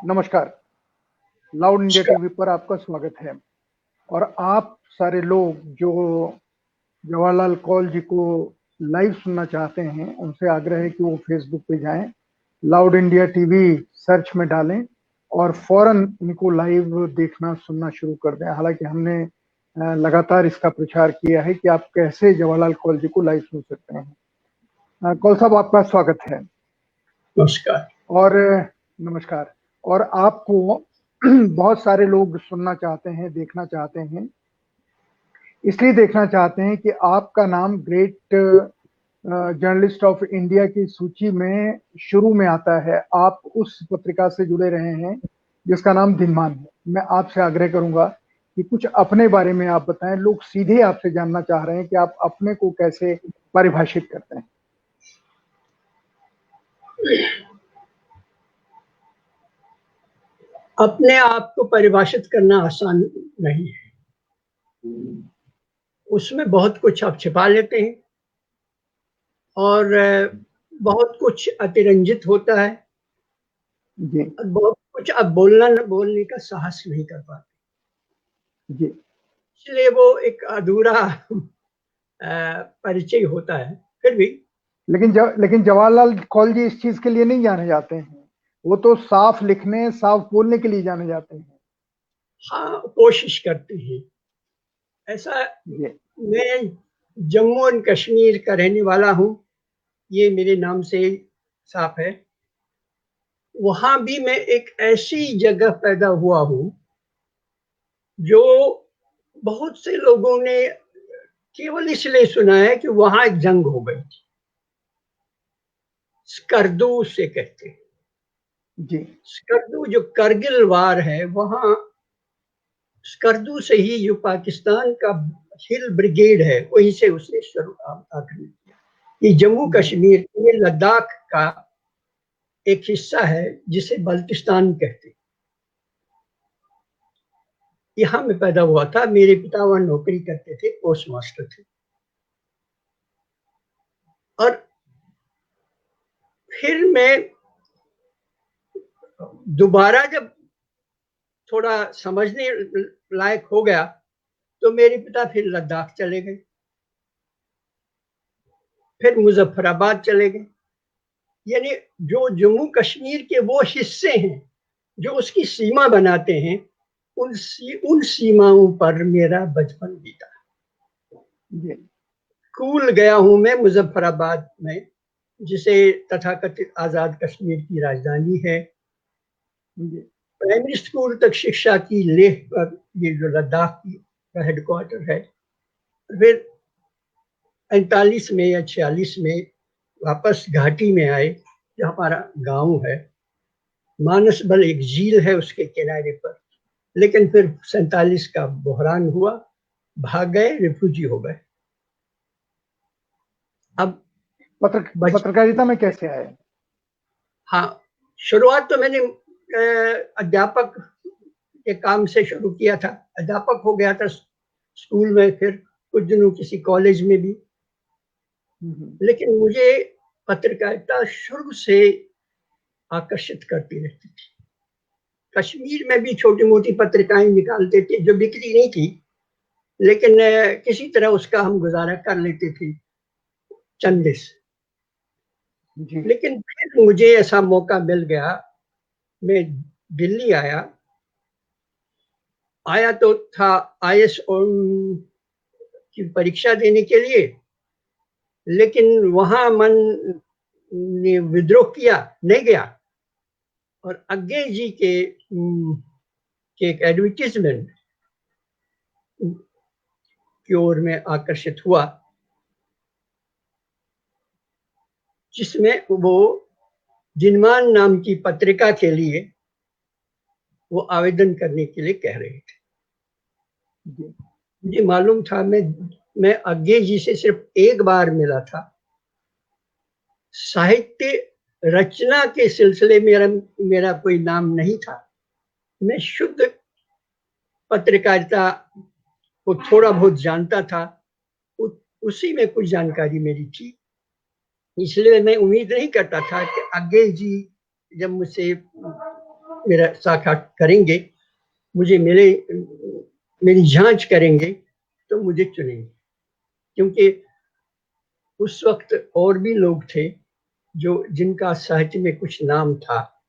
नमस्कार। Loud India नमस्कार। TV पर आपका स्वागत है। और आप सारे लोग जो जवाहरलाल कौल जी को लाइव सुनना चाहते हैं, उनसे आग्रह है कि वो फेसबुक पे जाएं, लाउड इंडिया टीवी सर्च में डालें और फौरन इनको लाइव देखना सुनना शुरू कर दें। हालांकि हमने लगातार इसका प्रचार किया है कि आप कैसे जवाहरलाल कौल जी को लाइव सुन सकते हैं। कौल साहब, आपका स्वागत है। नमस्कार। और नमस्कार। और आपको बहुत सारे लोग सुनना चाहते हैं, देखना चाहते हैं, इसलिए देखना चाहते हैं कि आपका नाम ग्रेट जर्नलिस्ट ऑफ इंडिया की सूची में शुरू में आता है। आप उस पत्रिका से जुड़े रहे हैं जिसका नाम दिनमान है। मैं आपसे आग्रह करूंगा कि कुछ अपने बारे में आप बताएं। लोग सीधे आपसे जानना चाह रहे हैं कि आप अपने को कैसे परिभाषित करते हैं। अपने आप को परिभाषित करना आसान नहीं है। उसमें बहुत कुछ आप छिपा लेते हैं और बहुत कुछ अतिरंजित होता है जी और बहुत कुछ आप बोलने का साहस नहीं कर पाते। जी। इसलिए वो एक अधूरा परिचय होता है। फिर भी लेकिन जवाहरलाल कौल जी इस चीज के लिए नहीं जाने जाते हैं। वो तो साफ लिखने, साफ बोलने के लिए जाने जाते हैं। हाँ, कोशिश करते हैं ऐसा। जी मैं जम्मू एंड कश्मीर का रहने वाला हूँ, ये मेरे नाम से साफ है। वहां भी मैं एक ऐसी जगह पैदा हुआ हूं जो बहुत से लोगों ने केवल इसलिए सुना है कि वहां एक जंग हो गई थी। स्कर्दू से कहते हैं। जी स्कर्दू जो करगिल वार है, वहां स्कर्दू से ही जो पाकिस्तान का हिल ब्रिगेड है, वहीं से उसने शुरू आक्रमण किया। ये जम्मू जी कश्मीर, ये लद्दाख का एक हिस्सा है जिसे बल्तिस्तान कहते हैं। यहाँ मैं पैदा हुआ था। मेरे पिता वहां नौकरी करते थे, पोस्ट मास्टर थे। और फिर मैं दोबारा जब थोड़ा समझने लायक हो गया तो मेरे पिता फिर लद्दाख चले गए, फिर मुजफ्फराबाद चले गए। यानी जो जम्मू कश्मीर के वो हिस्से हैं जो उसकी सीमा बनाते हैं, उन सीमाओं पर मेरा बचपन बीता। जी स्कूल गया हूं मैं मुजफ्फराबाद में, जिसे तथाकथित आजाद कश्मीर की राजधानी है। जी प्राइमरी स्कूल तक शिक्षा की लेह पर, ये जो लद्दाख की हेडक्वार्टर है। फिर 45 में या 46 में वापस घाटी में आए, जो हमारा गांव है। मानसबल एक झील है उसके किनारे पर। लेकिन फिर 47 का बहरान हुआ, भाग गए, रिफ्यूजी हो गए। अब बच पत्रकारिता में कैसे आए? हाँ, शुरुआत तो मैंने अध्यापक के काम से शुरू किया था। अध्यापक हो गया था स्कूल में, फिर कुछ दिनों किसी कॉलेज में भी। लेकिन मुझे पत्रकारिता शुरू से आकर्षित करती रहती थी। कश्मीर में भी छोटी मोटी पत्रिकाएं निकालते थे जो बिक्री नहीं थी, लेकिन किसी तरह उसका हम गुजारा कर लेते थे, चंदे से। जी लेकिन फिर मुझे ऐसा मौका मिल गया। मैं दिल्ली आया। आया तो था आईएएस की परीक्षा देने के लिए, लेकिन वहां मन ने विद्रोह किया, नहीं गया। और अज्ञे जी के एक एडवर्टीजमेंट की ओर में आकर्षित हुआ, जिसमें वो दिनमान नाम की पत्रिका के लिए वो आवेदन करने के लिए कह रहे थे। जी मुझे मालूम था, मैं अज्ञे जी से सिर्फ एक बार मिला था। साहित्य रचना के सिलसिले में मेरा कोई नाम नहीं था। मैं शुद्ध पत्रकारिता को थोड़ा बहुत जानता था। उसी में कुछ जानकारी मेरी थी। इसलिए मैं उम्मीद नहीं करता था कि आगे जी जब मुझसे मेरा साक्षात करेंगे, मुझे मिले, मेरी जांच करेंगे, तो मुझे चुनेंगे। क्योंकि उस वक्त और भी लोग थे जो जिनका साहित्य में कुछ नाम था,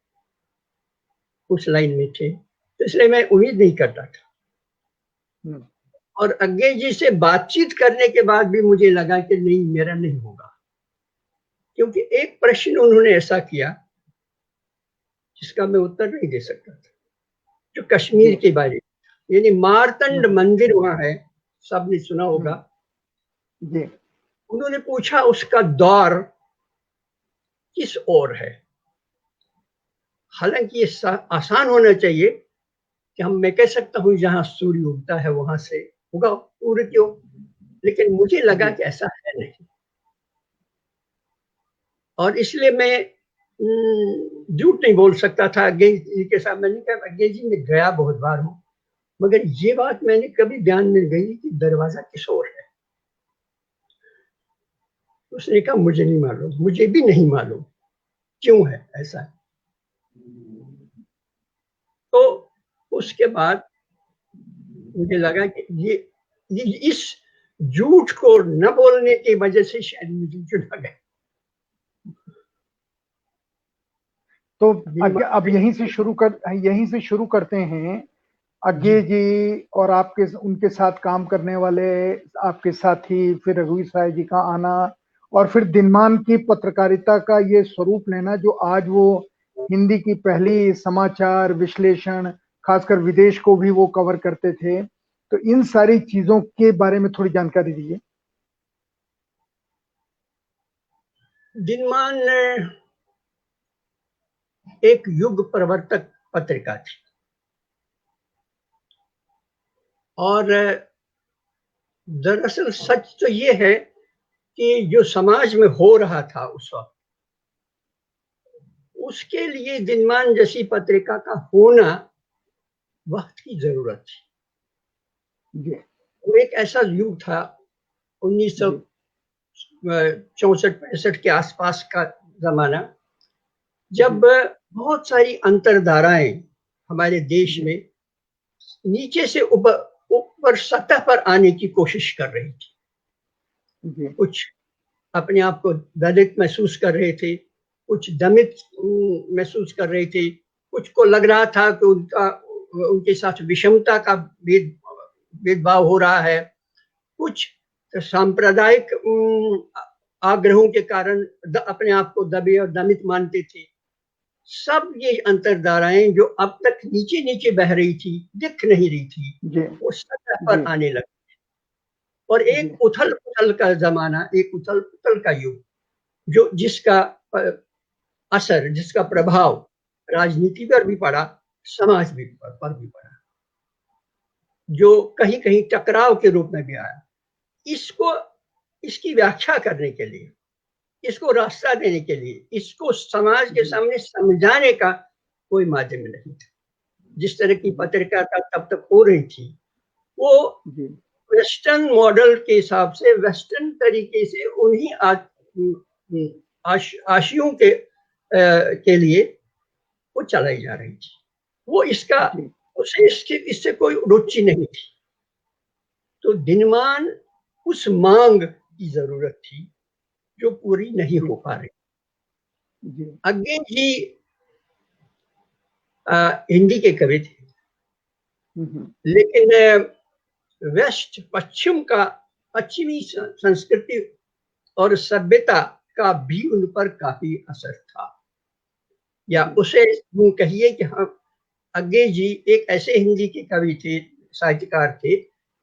उस लाइन में थे, तो इसलिए मैं उम्मीद नहीं करता था। और अज्ञे जी से बातचीत करने के बाद भी मुझे लगा कि नहीं, मेरा नहीं होगा। क्योंकि एक प्रश्न उन्होंने ऐसा किया जिसका मैं उत्तर नहीं दे सकता था, जो कश्मीर के बारे में, यानी मारतंड मंदिर वहां है, सबने सुना होगा। उन्होंने पूछा उसका द्वार किस ओर है। हालांकि ये आसान होना चाहिए कि मैं कह सकता हूं जहां सूर्य उगता है वहां से होगा पूर्व की ओर, लेकिन मुझे लगा कि ऐसा है नहीं। और इसलिए मैं झूठ नहीं बोल सकता था अज्ञे जी के साथ। मैंने कहा अज्ञे जी मैं गया बहुत बार हूं, मगर ये बात मैंने कभी ध्यान नहीं गई कि दरवाजा किस ओर है। उसने कहा मुझे नहीं मालूम, मुझे भी नहीं मालूम क्यों है ऐसा। तो उसके बाद मुझे लगा कि ये इस झूठ को न बोलने की वजह से शायद मुझे चुना गया। तो अब यहीं से शुरू करते हैं। अज्ञे जी और आपके उनके साथ काम करने वाले आपके साथी, फिर रघुवीर साय जी का आना, और फिर दिनमान की पत्रकारिता का ये स्वरूप लेना जो आज वो हिंदी की पहली समाचार विश्लेषण, खासकर विदेश को भी वो कवर करते थे। तो इन सारी चीजों के बारे में थोड़ी जानकारी दीजिए। दिनमान एक युग प्रवर्तक पत्रिका थी, और दरअसल सच तो ये है कि जो समाज में हो रहा था उस वक्त, उसके लिए दिनमान जैसी पत्रिका का होना वक्त की जरूरत थी। वो एक ऐसा युग था 1964-65 के आसपास का जमाना, जब बहुत सारी अंतरधाराएं हमारे देश में नीचे से ऊपर सतह पर आने की कोशिश कर रही थी। कुछ अपने आप को दलित महसूस कर रहे थे, कुछ दमित महसूस कर रहे थे, कुछ को लग रहा था कि उनके साथ विषमता का भेदभाव हो रहा है, कुछ सांप्रदायिक आग्रहों के कारण अपने आप को दबे और दमित मानते थे। सब ये अंतरधाराएं जो अब तक नीचे नीचे बह रही थी, दिख नहीं रही थी, वो सतह पर आने लगी। और एक उथल पुथल का जमाना, एक उथल पुथल का युग, जो जिसका असर, जिसका प्रभाव राजनीति पर भी पड़ा, समाज पर भी पड़ा, जो कहीं कहीं टकराव के रूप में भी आया। इसकी व्याख्या करने के लिए, इसको रास्ता देने के लिए, इसको समाज के सामने समझाने का कोई माध्यम नहीं था। जिस तरह की पत्रकारिता तब तक हो रही थी, वो वेस्टर्न मॉडल के हिसाब से, वेस्टर्न तरीके से उन्हीं आशियों के लिए वो चलाई जा रही थी। वो उसे इससे कोई रुचि नहीं थी। तो दिनमान उस मांग की जरूरत थी जो पूरी नहीं हो पा रही। अज्ञे जी हिंदी के कवि थे, लेकिन पश्चिमी संस्कृति और सभ्यता का भी उन पर काफी असर था। या उसे कहिए कि हम, अज्ञे जी एक ऐसे हिंदी के कवि थे, साहित्यकार थे,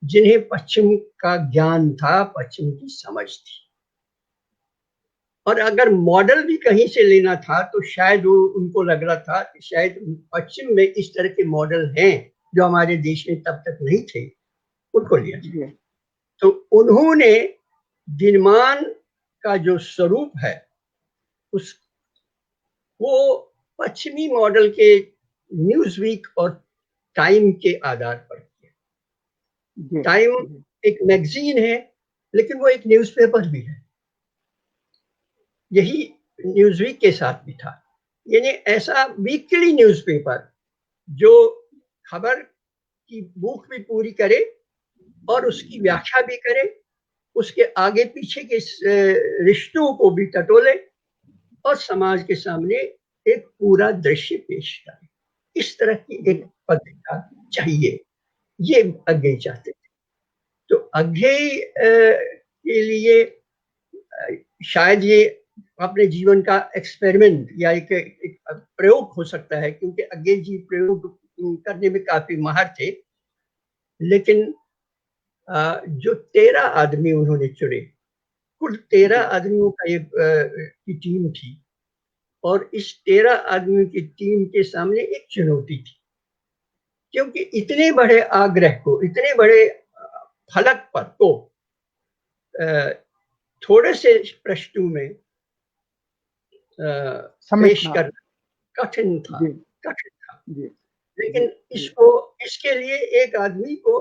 जिन्हें पश्चिम का ज्ञान था, पश्चिम की समझ थी। और अगर मॉडल भी कहीं से लेना था तो शायद उनको लग रहा था कि शायद पश्चिम में इस तरह के मॉडल हैं जो हमारे देश में तब तक नहीं थे, उनको लिया। तो उन्होंने दिनमान का जो स्वरूप है वो पश्चिमी मॉडल के न्यूज वीक और टाइम के आधार पर किया। टाइम एक मैगजीन है, लेकिन वो एक न्यूज़पेपर भी है। यही न्यूज़वीक के साथ भी था, यानी ऐसा वीकली न्यूज़पेपर जो खबर की भूख भी पूरी करे और उसकी व्याख्या भी करे, उसके आगे पीछे के रिश्तों को भी टटोले और समाज के सामने एक पूरा दृश्य पेश करे। इस तरह की एक पत्रिका चाहिए, ये अज्ञेय चाहते थे। तो अज्ञेय के लिए शायद ये अपने जीवन का एक्सपेरिमेंट या एक प्रयोग हो सकता है, क्योंकि अज्ञेय जी प्रयोग करने में काफी माहिर थे। लेकिन जो 13 आदमी उन्होंने चुने, कुल 13 आदमियों का एक की टीम थी, और इस 13 आदमियों की टीम के सामने एक चुनौती थी, क्योंकि इतने बड़े आग्रह को, इतने बड़े फलक पर को थोड़े से प्रश्नों में पेश करना कठिन था। लेकिन इसके लिए एक आदमी को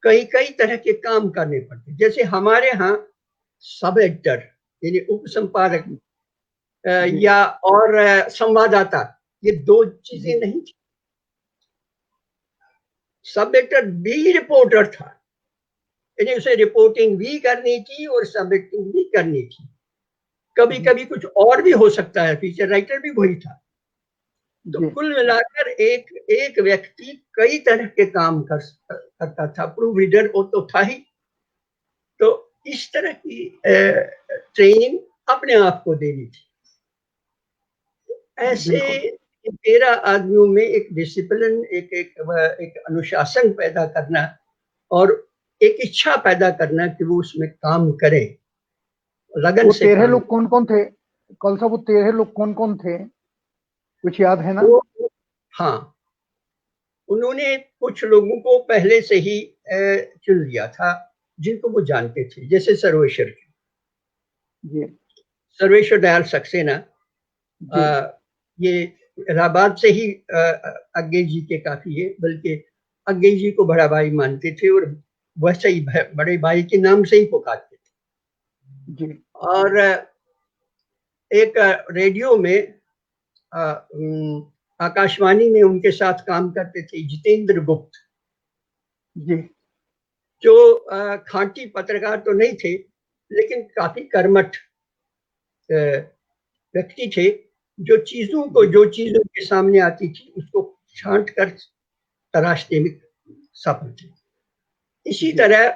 कई तरह के काम करने पड़ते। जैसे हमारे यहाँ सब एडिटर यानी उप संपादक या और संवाददाता, ये दो चीजें नहीं थी। सब एडिटर भी रिपोर्टर था, यानी उसे रिपोर्टिंग भी करनी थी और सब एडिटिंग भी करनी थी। कभी कभी कुछ और भी हो सकता है, फीचर राइटर भी वही था। तो कुल मिलाकर एक व्यक्ति कई तरह के काम करता था। प्रूफ रीडर वो तो था ही। तो इस तरह की ट्रेनिंग अपने आप को देनी थी। ऐसे 13 आदमियों में एक डिसिप्लिन, एक अनुशासन पैदा करना और एक इच्छा पैदा करना कि वो उसमें काम करे, लगन से। 13 लोग कौन कौन थे? कल साहब, वो 13 लोग कौन कौन थे, कुछ याद है ना? हाँ, उन्होंने कुछ लोगों को पहले से ही चुन लिया था जिनको वो जानते थे, जैसे सर्वेश्वर जी, सर्वेश्वर दयाल सक्सेना, ये इलाहाबाद से ही अज्ञेय जी के काफी है, बल्कि अज्ञेय जी को बड़ा भाई मानते थे और वैसे ही बड़े भाई के नाम से ही पुकारते थे जी। और एक रेडियो में आकाशवाणी में उनके साथ काम करते थे जितेंद्र गुप्त जी, जो खांटी पत्रकार तो नहीं थे, लेकिन काफी कर्मठ व्यक्ति थे, जो चीजों के सामने आती थी उसको छांट कर तराशने में सफल थे। इसी तरह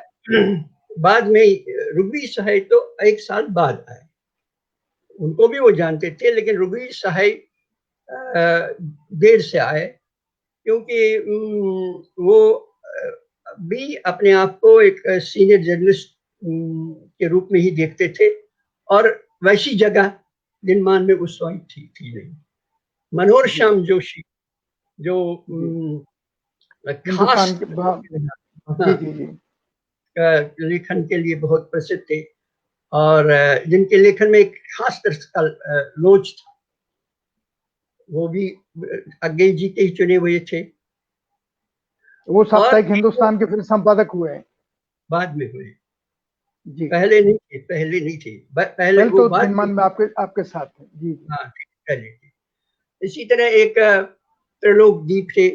बाद में रघुवीर सहाय तो एक साल बाद आए, उनको भी वो जानते थे, लेकिन रघुवीर सहाय देर से आए, क्योंकि वो भी अपने आप को एक सीनियर जर्नलिस्ट के रूप में ही देखते थे, और वैसी जगह दिनमान में उस वक्त थी नहीं। मनोहर श्याम जोशी जो खास लेखन के लिए बहुत प्रसिद्ध थे और जिनके लेखन में एक खास तरह का लोच था, वो भी अज्ञेय जी के ही चुने हुए थे। वो साप्ताहिक हिंदुस्तान के फिर संपादक हुए, बाद में हुए जी, पहले नहीं थे। पहले तो दिनमान में आपके साथ थे जी। हाँ, पहले थे। इसी तरह एक त्रिलोक दीप थे,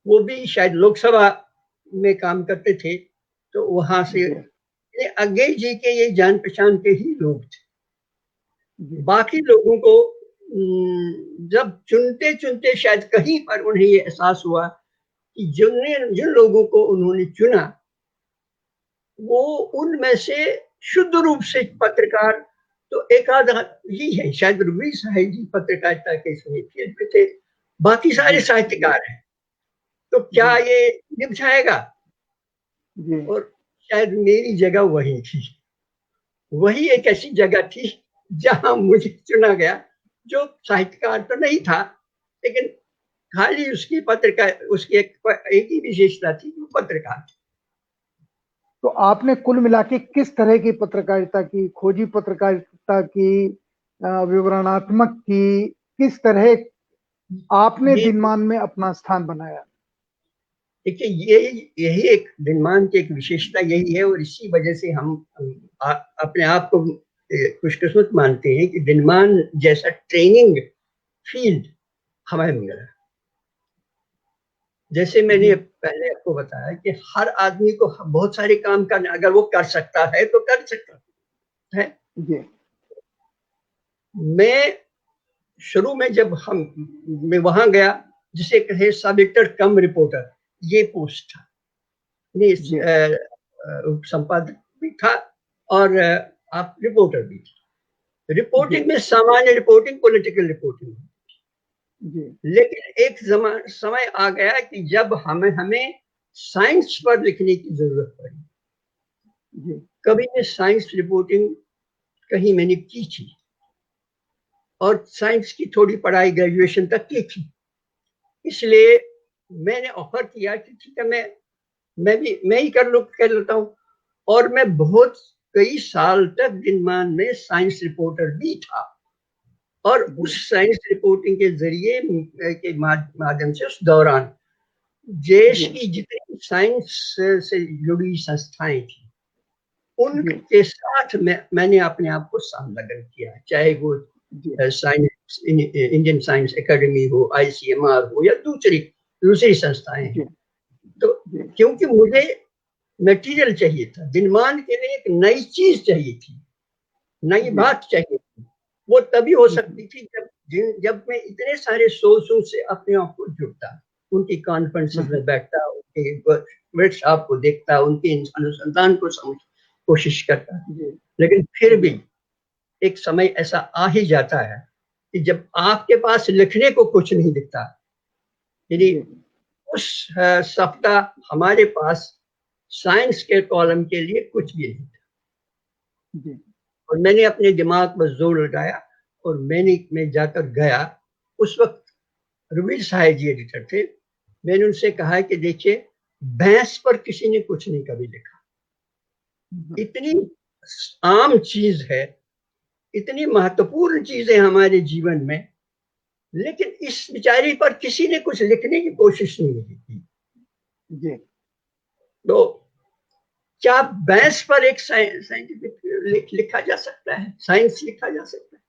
वो भी शायद लोकसभा में काम करते थे, तो वहां से अज्ञेय जी के ये जान पहचान के ही लोग थे। बाकी लोगों को जब चुनते चुनते शायद कहीं पर उन्हें ये एहसास हुआ कि जिन लोगों को उन्होंने चुना वो उनमें से शुद्ध रूप से पत्रकार तो एक आधा ही है, शायद रघुवीर सहाय जी पत्रकारिता के फील्ड पे थे, बाकी सारे साहित्यकार हैं। तो क्या ये निभ जाएगा? और शायद मेरी जगह वही थी, वही एक ऐसी जगह थी जहां मुझे चुना गया, जो साहित्यकार तो नहीं था, लेकिन खाली उसकी पत्रकार, उसकी एक ही विशेषता थी, वो पत्रकार थी। तो आपने कुल मिला के किस तरह की पत्रकारिता की, खोजी पत्रकारिता की, विवरणात्मक की, किस तरह आपने दिनमान में अपना स्थान बनाया? देखिए, यही एक दिनमान की एक विशेषता यही है, और इसी वजह से हम अपने आप को खुशकिस्मत मानते हैं कि दिनमान जैसा ट्रेनिंग फील्ड हमें मिला। जैसे मैंने पहले आपको बताया कि हर आदमी को बहुत सारे काम करना, अगर वो कर सकता है तो कर सकता है। मैं शुरू में जब मैं वहां गया, जिसे कहे सब एडिटर कम रिपोर्टर, ये पोस्ट था, संपादक भी था और आप रिपोर्टर भी थे। रिपोर्टिंग में सामान्य रिपोर्टिंग, पॉलिटिकल रिपोर्टिंग, लेकिन एक समय आ गया कि जब हमें साइंस पर लिखने की जरूरत पड़ी। कभी मैं साइंस रिपोर्टिंग कहीं मैंने की थी और साइंस की थोड़ी पढ़ाई ग्रेजुएशन तक की थी, इसलिए मैंने ऑफर किया कि ठीक है, मैं ही कर लेता हूँ। और मैं बहुत कई साल तक दिनमान में साइंस रिपोर्टर भी था और उस साइंस रिपोर्टिंग के जरिए के माध्यम से उस दौरान देश की जितनी साइंस से जुड़ी संस्थाएं थी उनके साथ मैंने अपने आप को संलग्न किया, चाहे वो साइंस इंडियन साइंस एकेडमी हो, ICMR हो या दूसरी संस्थाएं हैं। तो क्योंकि मुझे मटेरियल चाहिए था, दिनमान के लिए एक नई चीज चाहिए थी, नई बात चाहिए थी। वो तभी हो सकती थी जब मैं इतने सारे सोर्सों से अपने आप को जुड़ता, उनकी कॉन्फ्रेंसेस में बैठता, उनके वर्कशॉप को देखता, उनके अनुसंधान को समझ कोशिश करता। लेकिन फिर भी एक समय ऐसा आ ही जाता है कि जब आपके पास लिखने को कुछ नहीं दिखता। यदि उस सप्ताह हमारे पास साइंस के कॉलम के लिए कुछ भी नहीं था और मैंने अपने दिमाग पर जोर लगाया और मैं जाकर गया। उस वक्त रवीर साहे जी एडिटर थे। मैंने उनसे कहा कि देखिए, भैंस पर किसी ने कुछ नहीं कभी लिखा, इतनी आम चीज है, इतनी महत्वपूर्ण चीजें हमारे जीवन में, लेकिन इस बेचारी पर किसी ने कुछ लिखने की कोशिश नहीं की। तो क्या भैंस पर एक साइंटिफिक लिखा जा सकता है, साइंस लिखा जा सकता है?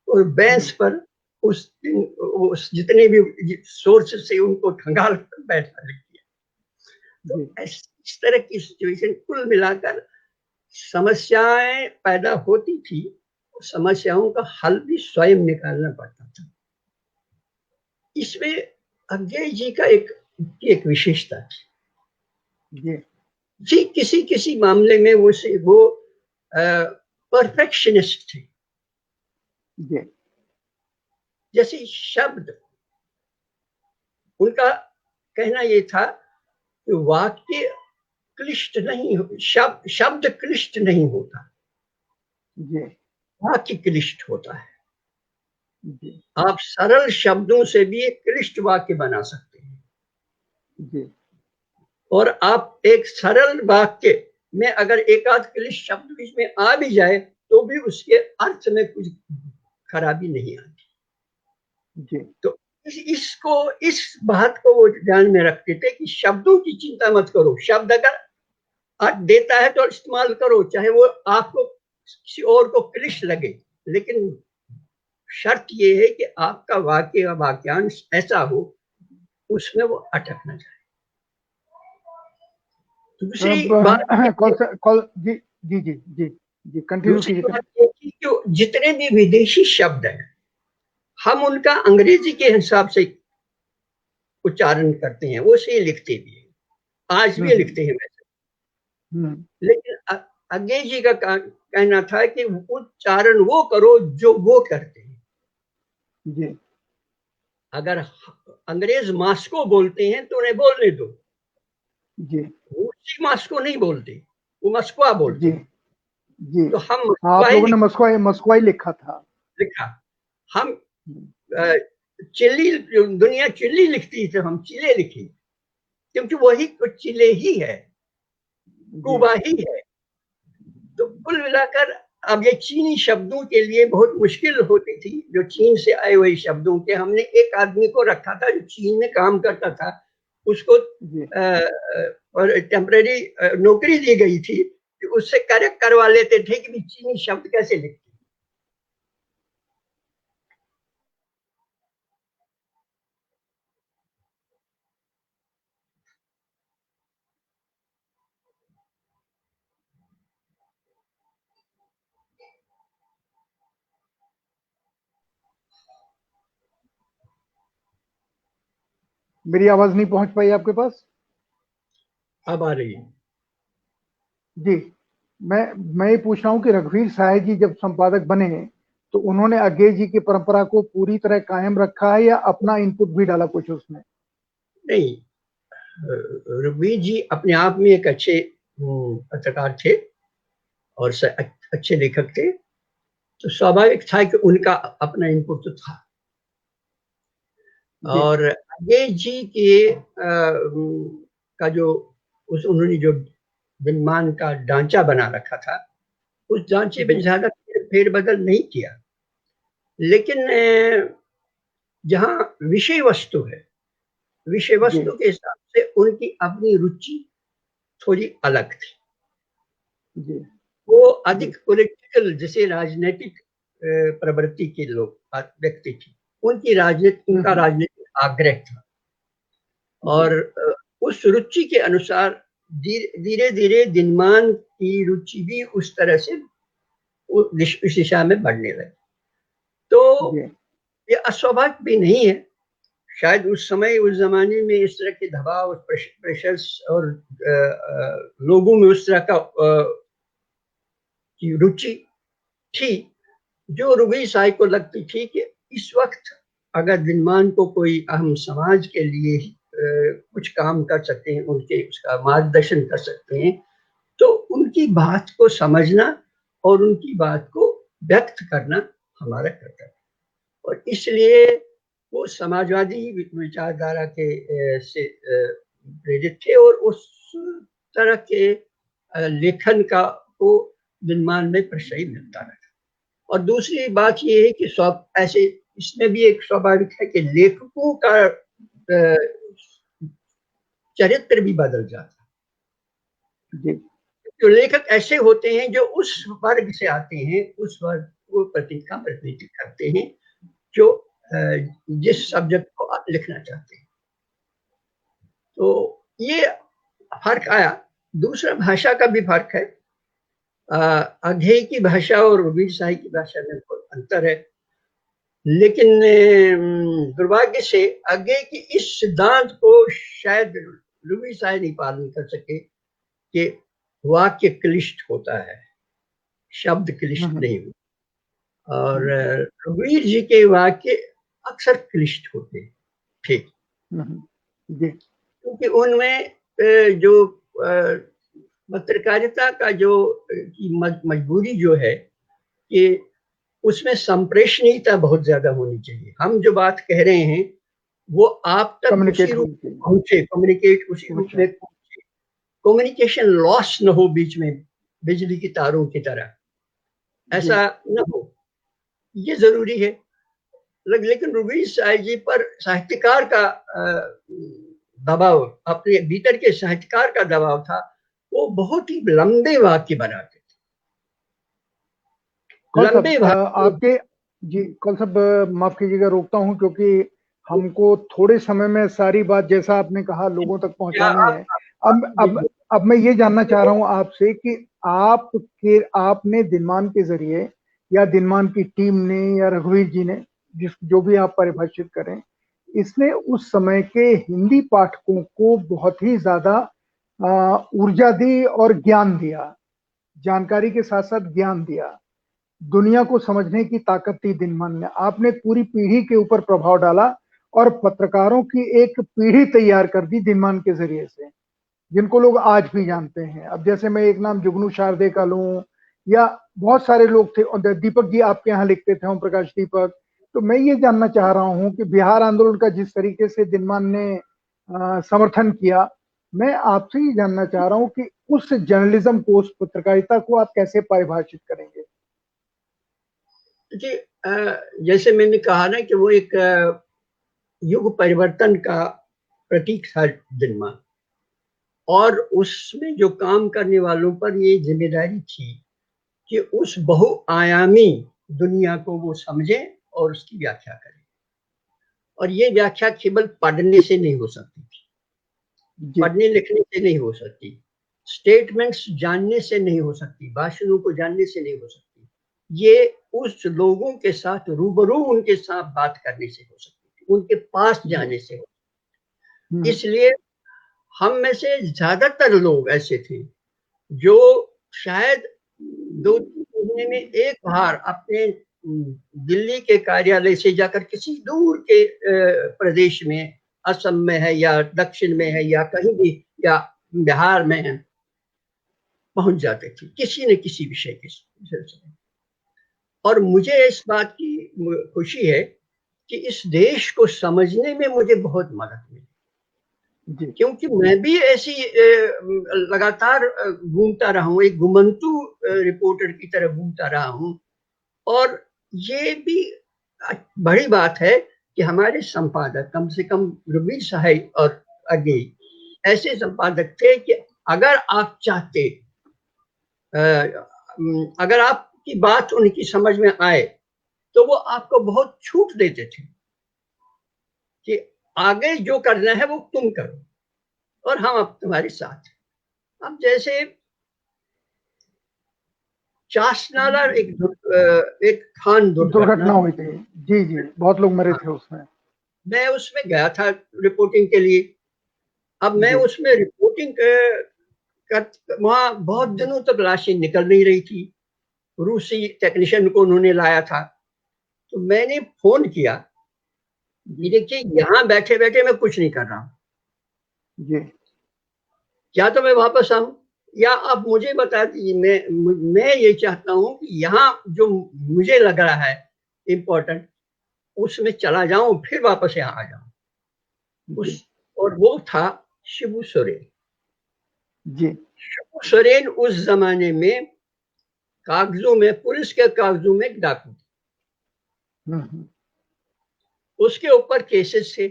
और भैंस पर उस जितने भी सोर्स से उनको खंगाल कर बैठा लिख दिया। तो इस तरह की सिचुएशन, कुल मिलाकर समस्याएं पैदा होती थी, समस्याओं का हल भी स्वयं निकालना पड़ता था। इसमें अज्ञे जी का एक विशेषता थी जी, किसी मामले में वो परफेक्शनिस्ट थे। जैसे शब्द, उनका कहना ये था कि वाक्य क्लिष्ट नहीं हो, शब्द क्लिष्ट नहीं होता, वाक्य क्लिष्ट होता है। आप सरल शब्दों से भी एक क्लिष्ट वाक्य बना सकते हैं और आप एक सरल वाक्य में अगर एक आध क्लिष्ट शब्द बीच में आ भी जाए तो भी उसके अर्थ में कुछ खराबी नहीं आती। तो इस बात को वो ध्यान में रखते थे कि शब्दों की चिंता मत करो, शब्द अगर अर्थ देता है तो इस्तेमाल करो, चाहे वो आपको किसी और को क्लिष्ट लगे, लेकिन शर्त ये है कि आपका वाक्य या वाक्यांश ऐसा हो उसमें वो अटक न जाए। दूसरी बात ये कि जितने भी विदेशी शब्द हैं हम उनका अंग्रेजी के हिसाब से उच्चारण करते हैं, वो से लिखते भी हैं, आज भी लिखते हैं वैसे। लेकिन अज्ञे जी का कहना था कि उच्चारण वो करो जो वो करते हैं। अगर अंग्रेज मास्को बोलते हैं तो उन्हें बोलने दो, रूसी मास्को नहीं बोलते, वो मस्कुआ बोलते हैं। तो हम आप लोगों ने मस्कुआ लिखा था, हम चिल्ली, दुनिया चिल्ली लिखती थी, हम चिले लिखे, क्योंकि वही कुछ चिले ही है, कुबा ही है। तो कुल मिलाकर अब ये चीनी शब्दों के लिए बहुत मुश्किल होती थी, जो चीन से आए हुए शब्दों के। हमने एक आदमी को रखा था जो चीन में काम करता था, उसको टेम्परेरी नौकरी दी गई थी, उससे करेक्ट करवा लेते थे कि चीनी शब्द कैसे लिखते। मेरी आवाज नहीं पहुंच पाई आपके पास? अब आ रही है। जी, मैं ये पूछ रहा हूँ कि रघुवीर साय जी जब संपादक बने तो उन्होंने अज्ञे जी की परंपरा को पूरी तरह कायम रखा है या अपना इनपुट भी डाला कुछ उसमें? नहीं, रघुवीर जी अपने आप में एक अच्छे पत्रकार थे और अच्छे लेखक थे, तो स्वाभाविक था कि उनका अपना इनपुट तो था। जी। और अजय जी के का जो उन्होंने जो विमान का ढांचा बना रखा था, उस ढांचे में जी। ज्यादा फेरबदल नहीं किया, लेकिन जहाँ विषय वस्तु है, विषय जी। वस्तु के हिसाब से उनकी अपनी रुचि थोड़ी अलग थी। जी। वो जी। अधिक पॉलिटिकल, जैसे राजनीतिक प्रवृत्ति के लोग व्यक्ति थे, उनका हम्म। राजनीतिक आग्रह था। जी। और उस रुचि के अनुसार धीरे धीरे दिनमान की रुचि भी उस तरह से उस दिशा में बढ़ने लगी। तो जी। ये अस्वाभाविक भी नहीं है। शायद उस समय, उस जमाने में इस तरह के दबाव, प्रेशर्स और लोगों में उस तरह का की रुचि थी, जो रुबी साई को लगती थी कि इस वक्त अगर दिनमान को कोई हम समाज के लिए कुछ काम कर सकते हैं, उनके उसका मार्गदर्शन कर सकते हैं, तो उनकी बात को समझना और उनकी बात को व्यक्त करना हमारा कर्तव्य। और इसलिए वो समाजवादी विचारधारा के से प्रेरित थे और उस तरह के लेखन का को दिनमान में प्रश्रय मिलता रहा। और दूसरी बात ये है कि ऐसे इसमें भी एक स्वाभाविक है कि लेखकों का चरित्र भी बदल जाता जी। है। जो लेखक ऐसे होते हैं जो उस वर्ग से आते हैं, उस वर्ग को प्रतिनिधित्व करते हैं जो जिस सब्जेक्ट को लिखना चाहते हैं। तो ये फर्क आया। दूसरा, भाषा का भी फर्क है। अघे की भाषा और रघुवीर साई की भाषा में बहुत अंतर है, लेकिन दुर्भाग्य से अज्ञे की इस सिद्धांत को शायद रघुवीर साई नहीं पालन कर सके कि वाक्य क्लिष्ट होता है, शब्द क्लिष्ट हम्म। नहीं होते। और हम्म। रघुवीर जी के वाक्य अक्सर क्लिष्ट होते थे, हम्म। जी। क्योंकि उनमें जो पत्रकारिता का जो की मजबूरी जो है कि उसमें संप्रेषणीयता बहुत ज्यादा होनी चाहिए। हम जो बात कह रहे हैं वो आप तक उसी कम्युनिकेट रूप होनी में चाहिए। पहुंचे, कम्युनिकेट उसी रूप अच्छा। में पहुंचे, कम्युनिकेशन लॉस न हो बीच में, बिजली की तारों की तरह जी। ऐसा न हो, ये जरूरी है। लेकिन रघुवीर साई जी पर साहित्यकार का दबाव, अपने भीतर के साहित्यकार का दबाव था। वो बहुत ही लंबे वाक्य बनाते थे, कौन साहब लंबे वाक्य। आपके, जी कौन साहब माफ कीजिएगा, रोकता हूं क्योंकि हमको थोड़े समय में सारी बात जैसा आपने कहा लोगों तक क्या पहुंचानी है। अब जी अब अब मैं ये जानना चाह रहा हूं आपसे कि आपने दिनमान के जरिए या दिनमान की टीम ने या रघुवीर जी ने, जिस जो भी आप परिभाषित करें, इसने उस समय के हिंदी पाठकों को बहुत ही ज्यादा ऊर्जा दी और ज्ञान दिया, जानकारी के साथ साथ ज्ञान दिया, दुनिया को समझने की ताकत थी दिनमान में। आपने पूरी पीढ़ी के ऊपर प्रभाव डाला और पत्रकारों की एक पीढ़ी तैयार कर दी दिनमान के जरिए से, जिनको लोग आज भी जानते हैं। अब जैसे मैं एक नाम जुगनू शारदे का लूं या बहुत सारे लोग थे, और दीपक जी आपके यहाँ लिखते थे, ओम प्रकाश दीपक। तो मैं ये जानना चाह रहा हूं कि बिहार आंदोलन का जिस तरीके से दिनमान ने समर्थन किया, मैं आपसे ये जानना चाह रहा हूं कि उस जर्नलिज्म को, उस पत्रकारिता को आप कैसे परिभाषित करेंगे? जी, जैसे मैंने कहा ना कि वो एक युग परिवर्तन का प्रतीक था दिनमान, और उसमें जो काम करने वालों पर ये जिम्मेदारी थी कि उस बहुआयामी दुनिया को वो समझें और उसकी व्याख्या करें। और ये व्याख्या केवल पढ़ने से नहीं हो सकती थी, जी। पढ़ने लिखने से नहीं हो सकती, स्टेटमेंट्स जानने से नहीं हो सकती, भाषणों को जानने से नहीं हो सकती। ये उस लोगों के साथ रूबरू उनके साथ बात करने से हो सकती थी, उनके पास जी। जाने से हो। इसलिए हम में से ज्यादातर लोग ऐसे थे जो शायद 2-3 महीने में एक बार अपने दिल्ली के कार्यालय से जाकर किसी दूर के प्रदेश में, असम में है या दक्षिण में है या कहीं भी, या बिहार में है, पहुंच जाते थे किसी न किसी विषय के सिलसिले। और मुझे इस बात की खुशी है कि इस देश को समझने में मुझे बहुत मदद मिली, क्योंकि मैं भी ऐसी लगातार घूमता रहा हूँ, एक घुमंतू रिपोर्टर की तरह घूमता रहा हूँ। और ये भी बड़ी बात है कि हमारे संपादक, कम से कम रवीर साहब और आगे ऐसे संपादक थे कि अगर आप चाहते, अगर आपकी बात उनकी समझ में आए तो वो आपको बहुत छूट देते थे कि आगे जो करना है वो तुम करो और हम अब तुम्हारे साथ। अब जैसे चासनाला एक खान दुर्घटना हुई थी, जी जी, बहुत लोग मरे थे उसमें। मैं उसमें गया था रिपोर्टिंग के लिए। अब मैं उसमें रिपोर्टिंग वहां बहुत दिनों तक लाशें निकल नहीं रही थी। रूसी टेक्नीशियन को उन्होंने लाया था, तो मैंने फोन किया, देखिए यहाँ बैठे बैठे मैं कुछ नहीं कर रहा हूँ, या तो मैं वापस आऊं या आप मुझे बता दीजिए, मैं ये चाहता हूं कि यहाँ जो मुझे लग रहा है इम्पोर्टेंट उसमें चला जाऊं, फिर वापस यहाँ आ जाऊं। और वो था शिबू सोरेन जी। शिबू सोरेन उस जमाने में कागजों में, पुलिस के कागजों में डाकू, उसके ऊपर केसेस थे,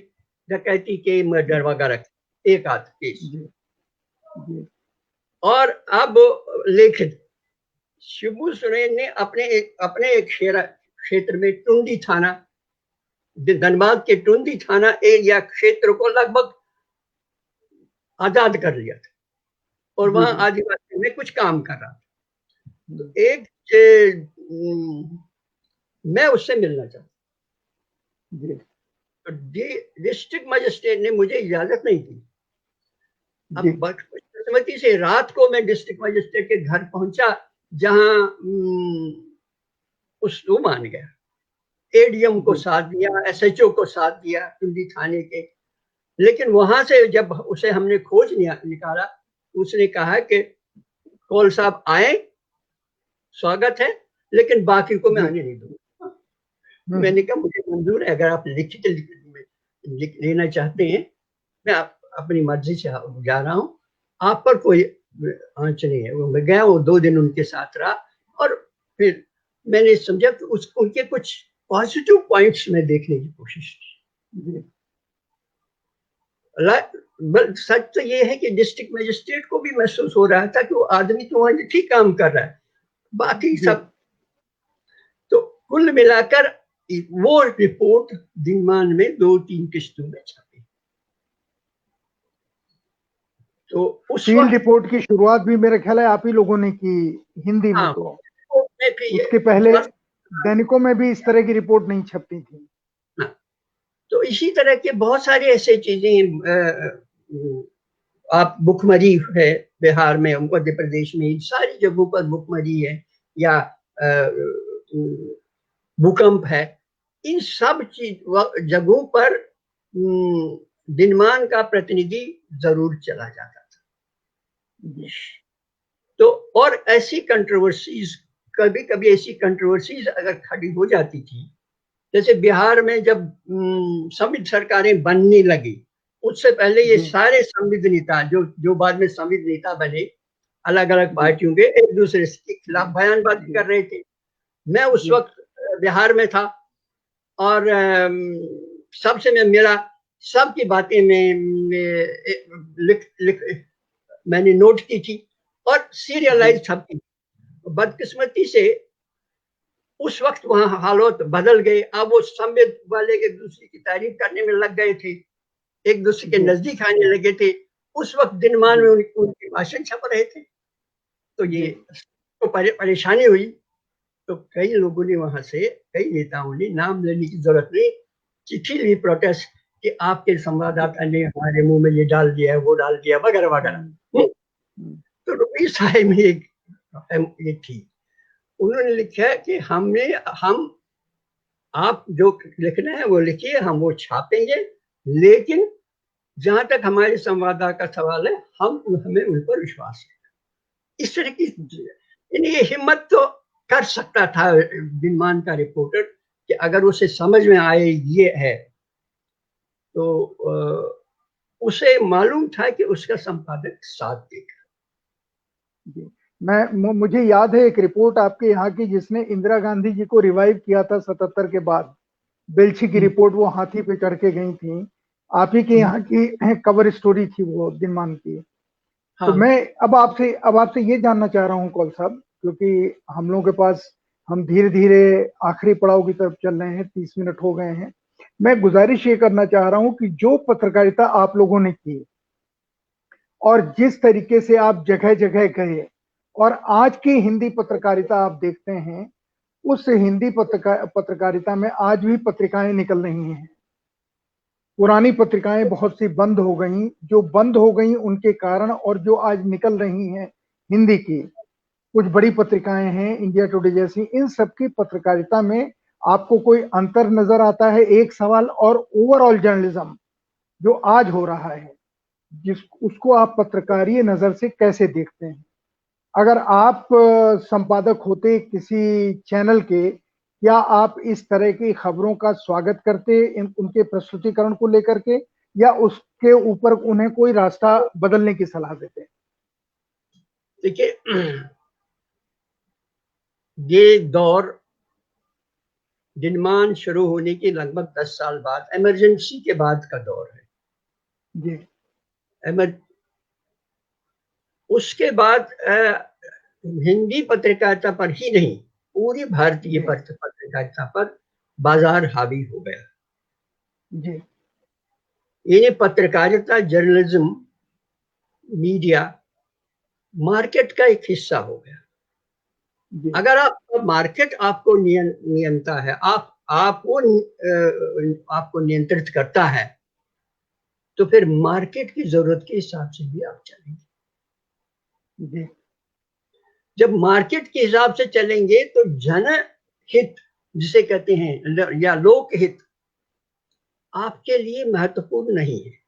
डकैती के, मर्डर वगैरह, एक आध केस। और अब लेखित शिबू सोरेन ने अपने एक क्षेत्र में टुंडी थाना, धनबाद के टुंडी थाना एरिया क्षेत्र को लगभग आजाद कर लिया था और वहां आदिवासी में कुछ काम कर रहा था। तो मैं उससे मिलना चाहता, तो डिस्ट्रिक्ट मजिस्ट्रेट ने मुझे इजाजत नहीं दी। अब बदकिस्मती से रात को मैं डिस्ट्रिक्ट मजिस्ट्रेट के घर पहुंचा, जहां वो मान गया, एडीएम को साथ दिया, एसएचओ को साथ दिया टुंडी थाने के। लेकिन वहां से जब उसे हमने खोज निकाला, उसने कहा कि कौल साहब आए, स्वागत है, लेकिन बाकी को मैं आने नहीं दूंगा। मैंने कहा मुझे मंजूर है, अगर आप लिखित लेना चाहते हैं, मैं अपनी मर्जी से जा रहा हूँ, आप पर कोई आंच नहीं है। मैं गया, वो 2 दिन उनके साथ रहा और फिर मैंने समझा कि उनके कुछ पॉजिटिव पॉइंट्स में देखने की कोशिश की। सच तो ये है कि डिस्ट्रिक्ट मजिस्ट्रेट को भी महसूस हो रहा था कि वो आदमी तो वहां ठीक काम कर रहा है, बाकी सब। तो कुल मिलाकर वो रिपोर्ट दिनमान में 2-3 किस्तों में छपी। तो उस फील्ड रिपोर्ट की शुरुआत भी मेरे ख्याल है आप ही लोगों ने की, हिंदी में। तो उसके पहले दैनिकों में भी इस तरह की रिपोर्ट नहीं छपती थी। तो इसी तरह के बहुत सारे ऐसे चीजें, आप भुखमरी है बिहार में, मध्य प्रदेश में, इन सारी जगहों पर भुखमरी है या भूकंप है, इन सब जगहों पर दिनमान का प्रतिनिधि जरूर चला जाता था। तो और ऐसी कंट्रोवर्सीज, कभी कभी ऐसी कंट्रोवर्सीज अगर खड़ी हो जाती थी, जैसे बिहार में जब संविध सरकारें बनने लगी, उससे पहले ये सारे संविध नेता जो बाद में संविध नेता बने, अलग अलग पार्टियों के, एक दूसरे के खिलाफ बयानबाजी कर रहे थे। मैं उस वक्त बिहार में था और सबसे मैं मिला, सबकी बातें मैंने नोट की थी और सीरियलाइज छपती। बदकिस्मती से उस वक्त वहां हालात बदल गए। अब वो संविद वाले एक दूसरे की तारीफ करने में लग गए थे, एक दूसरे के नजदीक आने लगे थे। उस वक्त दिनमान में उनके भाषण छप रहे थे, तो ये तो परेशानी हुई। तो कई लोगों ने वहां से, कई नेताओं ने, नाम लेने की जरूरत नहीं, चिट्ठी ली प्रोटेस्ट कि आपके संवाददाता ने हमारे मुंह में ये डाल दिया है, वो डाल दिया, वगैरह वगैरह। तो रफी साहब में एक थी, उन्होंने लिखा कि हम आप जो लिखना है वो लिखिए, हम वो छापेंगे, लेकिन जहां तक हमारे संवाददाता का सवाल है, हमें उन पर विश्वास है। इस तरह की ये हिम्मत तो कर सकता था दिनमान का रिपोर्टर कि अगर उसे समझ में आए ये है, तो उसे मालूम था कि उसका संपादक साथ देगा। मुझे याद है एक रिपोर्ट आपके यहाँ की जिसने इंदिरा गांधी जी को रिवाइव किया था 77 के बाद, बेल्छी की रिपोर्ट, वो हाथी पे चढ़ के गई थी, आप ही के यहाँ की कवर स्टोरी थी वो दिनमान की। हाँ। तो मैं अब आपसे ये जानना चाह रहा हूँ कौल साहब, क्योंकि हम लोगों के पास, हम धीरे धीरे आखिरी पड़ाव की तरफ चल रहे हैं, 30 मिनट हो गए हैं। मैं गुजारिश ये करना चाह रहा हूँ कि जो पत्रकारिता आप लोगों ने की और जिस तरीके से आप जगह जगह गए, और आज की हिंदी पत्रकारिता आप देखते हैं, उस हिंदी पत्रकारिता में आज भी पत्रिकाएं निकल रही हैं। पुरानी पत्रिकाएं बहुत सी बंद हो गई, जो बंद हो गई उनके कारण, और जो आज निकल रही हैं हिंदी की कुछ बड़ी पत्रिकाएं हैं, इंडिया टुडे जैसी, इन सब की पत्रकारिता में आपको कोई अंतर नजर आता है? एक सवाल। और ओवरऑल जर्नलिज्म जो आज हो रहा है, उसको आप पत्रकारीय नजर से कैसे देखते हैं? अगर आप संपादक होते किसी चैनल के, क्या आप इस तरह की खबरों का स्वागत करते उनके प्रस्तुतिकरण को लेकर के, या उसके ऊपर उन्हें कोई रास्ता बदलने की सलाह देते? देखिए, ये दौर दिनमान शुरू होने के लगभग 10 साल बाद, इमरजेंसी के बाद का दौर है जी। उसके बाद हिंदी पत्रकारिता पर ही नहीं, पूरी भारतीय पत्रकारिता पर बाजार हावी हो गया जी। ये पत्रकारिता, जर्नलिज्म, मीडिया मार्केट का एक हिस्सा हो गया। अगर मार्केट आपको नियंता है, आपको नियंत्रित करता है, तो फिर मार्केट की जरूरत के हिसाब से भी आप चलेंगे जी। जब मार्केट के हिसाब से चलेंगे तो जनहित जिसे कहते हैं, या लोकहित, आपके लिए महत्वपूर्ण नहीं है।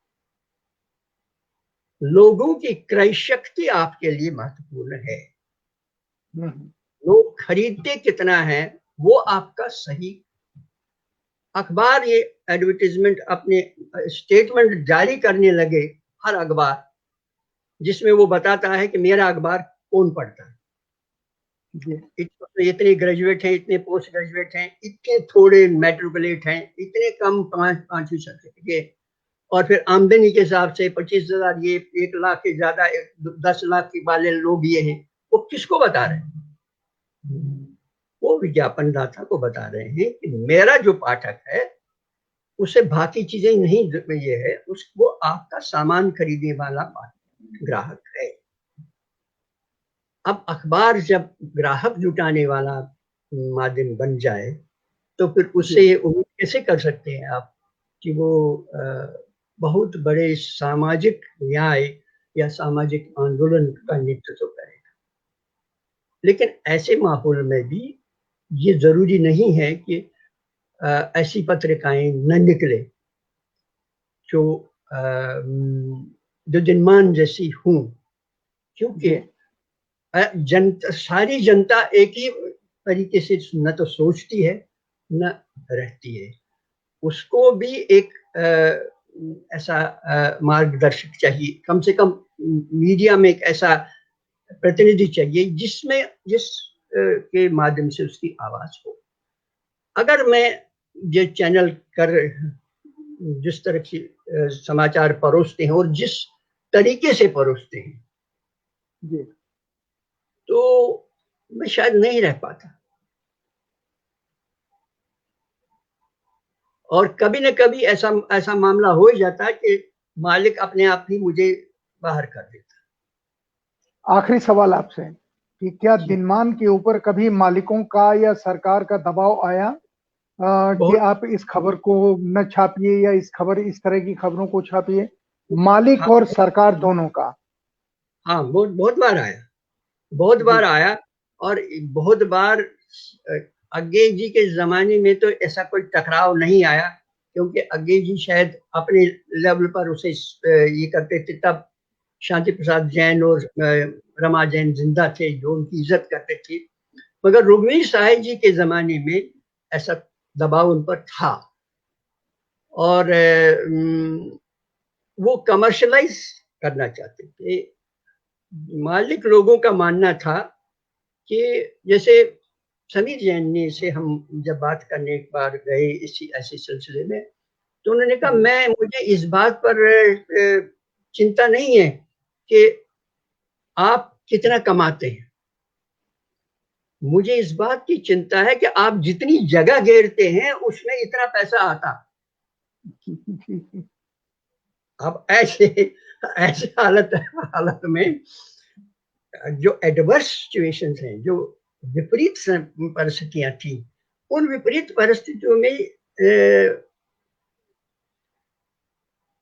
लोगों की क्रय शक्ति आपके लिए महत्वपूर्ण है। लोग खरीदते कितना है वो आपका सही। अखबार ये एडवर्टाइजमेंट, अपने स्टेटमेंट जारी करने लगे, हर अखबार, जिसमें वो बताता है कि मेरा अखबार कौन पढ़ता है, इतने ग्रेजुएट हैं, इतने पोस्ट ग्रेजुएट हैं, इतने थोड़े मैट्रिकुलेट हैं, इतने कम 5वीं सर्टिफिकेट, और फिर आमदनी के हिसाब से 25,000 ये, 1 लाख के ज्यादा, 10 लाख के वाले लोग ये हैं। वो किसको बता रहे हैं? वो विज्ञापनदाता को बता रहे हैं कि मेरा जो पाठक है उसे बाकी चीजें नहीं, ये है वो आपका सामान खरीदने वाला ग्राहक है। अब अखबार जब ग्राहक जुटाने वाला माध्यम बन जाए, तो फिर उससे उम्मीद कैसे कर सकते हैं आप कि वो बहुत बड़े सामाजिक न्याय या सामाजिक आंदोलन का नेतृत्व करेगा? लेकिन ऐसे माहौल में भी ये जरूरी नहीं है कि ऐसी पत्रिकाएं न निकले जो दिनमान जैसी हूं, क्योंकि सारी जनता एक ही तरीके से न तो सोचती है न रहती है। उसको भी एक ऐसा मार्गदर्शक चाहिए, कम से कम मीडिया में एक ऐसा प्रतिनिधि चाहिए जिस के माध्यम से उसकी आवाज हो। अगर मैं ये चैनल जिस तरह की समाचार परोसते हैं और जिस तरीके से परोसते हैं जी, तो मैं शायद नहीं रह पाता, और कभी न कभी ऐसा मामला हो ही जाता है कि मालिक अपने आप ही मुझे बाहर कर देता। आखिरी सवाल आपसे कि क्या दिनमान के ऊपर कभी मालिकों का या सरकार का दबाव आया? कि आप इस खबर को न छापिए या इस तरह की खबरों को छापिए, मालिक हाँ, और सरकार दोनों का? हाँ, बहुत बहुत बार आया, बहुत बार जी। आया। और बहुत बार अंग्रेज जी के जमाने में तो ऐसा कोई टकराव नहीं आया, क्योंकि अंग्रेज जी शायद अपने लेवल पर उसे ये करते थे। तब शांति प्रसाद जैन और रमा जैन जिंदा थे जो उनकी इज्जत करते थे। मगर रघुवीर सहाय जी के जमाने में ऐसा दबाव उन पर था, और वो कमर्शलाइज करना चाहते थे। मालिक लोगों का मानना था कि जैसे समीर जैन ने से हम जब बात करने एक बार गए इसी ऐसे सिलसिले में, तो उन्होंने कहा मुझे इस बात पर चिंता नहीं है कि आप कितना कमाते हैं, मुझे इस बात की चिंता है कि आप जितनी जगह घेरते हैं उसमें इतना पैसा आता। अब ऐसे ऐसे हालत हालत में जो एडवर्स सिचुएशंस हैं, जो विपरीत परिस्थितियां थी, उन विपरीत परिस्थितियों में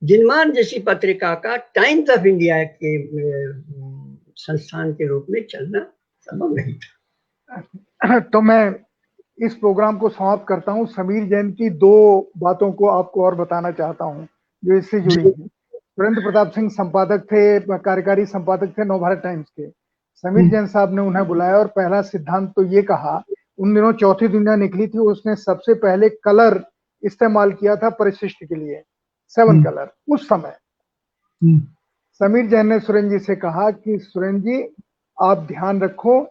दिनमान जैसी पत्रिका का टाइम्स ऑफ इंडिया के संस्थान के रूप में चलना संभव नहीं था। तो मैं इस प्रोग्राम को समाप्त करता हूं। समीर जैन की दो बातों को आपको और बताना चाहता हूं जो इससे जुड़ी हैं। सुरेंद्र प्रताप सिंह संपादक थे, कार्यकारी संपादक थे नवभारत टाइम्स के। समीर जैन साहब ने उन्हें बुलाया और पहला सिद्धांत तो ये कहा, उन दिनों चौथी दुनिया निकली थी, उसने सबसे पहले कलर इस्तेमाल किया था परिशिष्ट के लिए, 7 कलर उस समय। समीर जैन ने सुरेंद्र जी से कहा कि सुरेंद्र जी आप ध्यान रखो,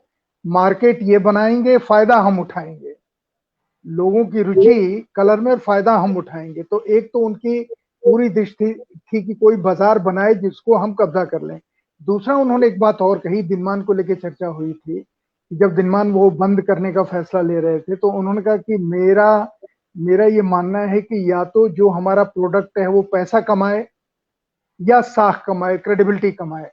मार्केट ये बनाएंगे, फायदा हम उठाएंगे, लोगों की रुचि कलर में, फायदा हम उठाएंगे। तो एक तो उनकी पूरी दृष्टि थी कि कोई बाजार बनाए जिसको हम कब्जा कर लें। दूसरा उन्होंने एक बात और कही, दिनमान को लेकर चर्चा हुई थी, जब दिनमान वो बंद करने का फैसला ले रहे थे, तो उन्होंने कहा कि मेरा ये मानना है कि या तो जो हमारा प्रोडक्ट है वो पैसा कमाए या साख कमाए, क्रेडिबिलिटी कमाए।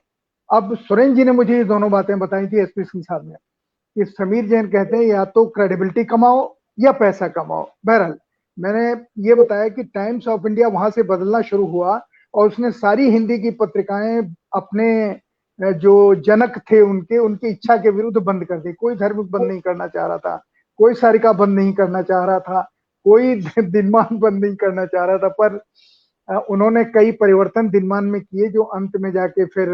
अब सुरेंद्र जी ने मुझे ये दोनों बातें बताई थी एसपी सिंह साहब ने, कि समीर जैन कहते हैं या तो क्रेडिबिलिटी कमाओ या पैसा कमाओ। बहरहाल मैंने ये बताया कि टाइम्स ऑफ इंडिया वहां से बदलना शुरू हुआ और उसने सारी हिंदी की पत्रिकाएं अपने जो जनक थे उनकी इच्छा के विरुद्ध बंद कर दी। कोई धार्मिक बंद नहीं करना चाह रहा था, कोई सारिका बंद नहीं करना चाह रहा था, कोई दिनमान बंद नहीं करना चाह रहा था, पर उन्होंने कई परिवर्तन दिनमान में किए जो अंत में जाके फिर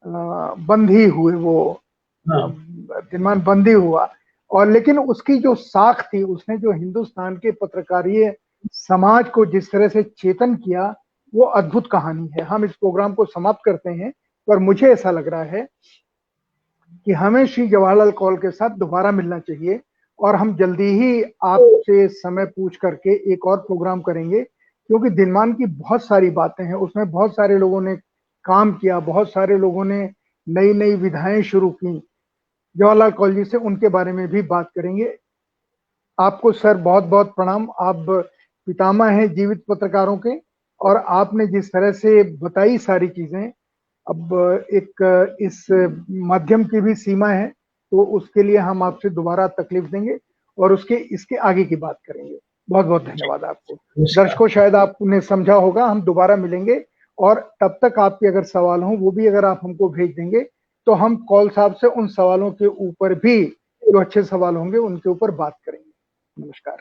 बंद ही हुए। वो दिनमान बंद ही हुआ। और लेकिन उसकी जो साख थी, उसने जो हिंदुस्तान के पत्रकारीय समाज को जिस तरह से चेतन किया, वो अद्भुत कहानी है। हम इस प्रोग्राम को समाप्त करते हैं, पर मुझे ऐसा लग रहा है कि हमें श्री जवाहरलाल कौल के साथ दोबारा मिलना चाहिए और हम जल्दी ही आपसे समय पूछ करके एक और प्रोग्राम करेंगे, क्योंकि दिनमान की बहुत सारी बातें हैं, उसमें बहुत सारे लोगों ने काम किया, बहुत सारे लोगों ने नई नई विधाएं शुरू की। जवाहरलाल कौल जी से उनके बारे में भी बात करेंगे। आपको सर बहुत बहुत प्रणाम। आप पितामह हैं जीवित पत्रकारों के, और आपने जिस तरह से बताई सारी चीजें, अब एक इस माध्यम की भी सीमा है, तो उसके लिए हम आपसे दोबारा तकलीफ देंगे और इसके आगे की बात करेंगे। बहुत बहुत धन्यवाद आपको। दर्शकों, शायद आपने समझा होगा, हम दोबारा मिलेंगे और तब तक आपके अगर सवाल हो वो भी अगर आप हमको भेज देंगे तो हम कौल साहब से उन सवालों के ऊपर भी, जो अच्छे सवाल होंगे उनके ऊपर बात करेंगे। नमस्कार।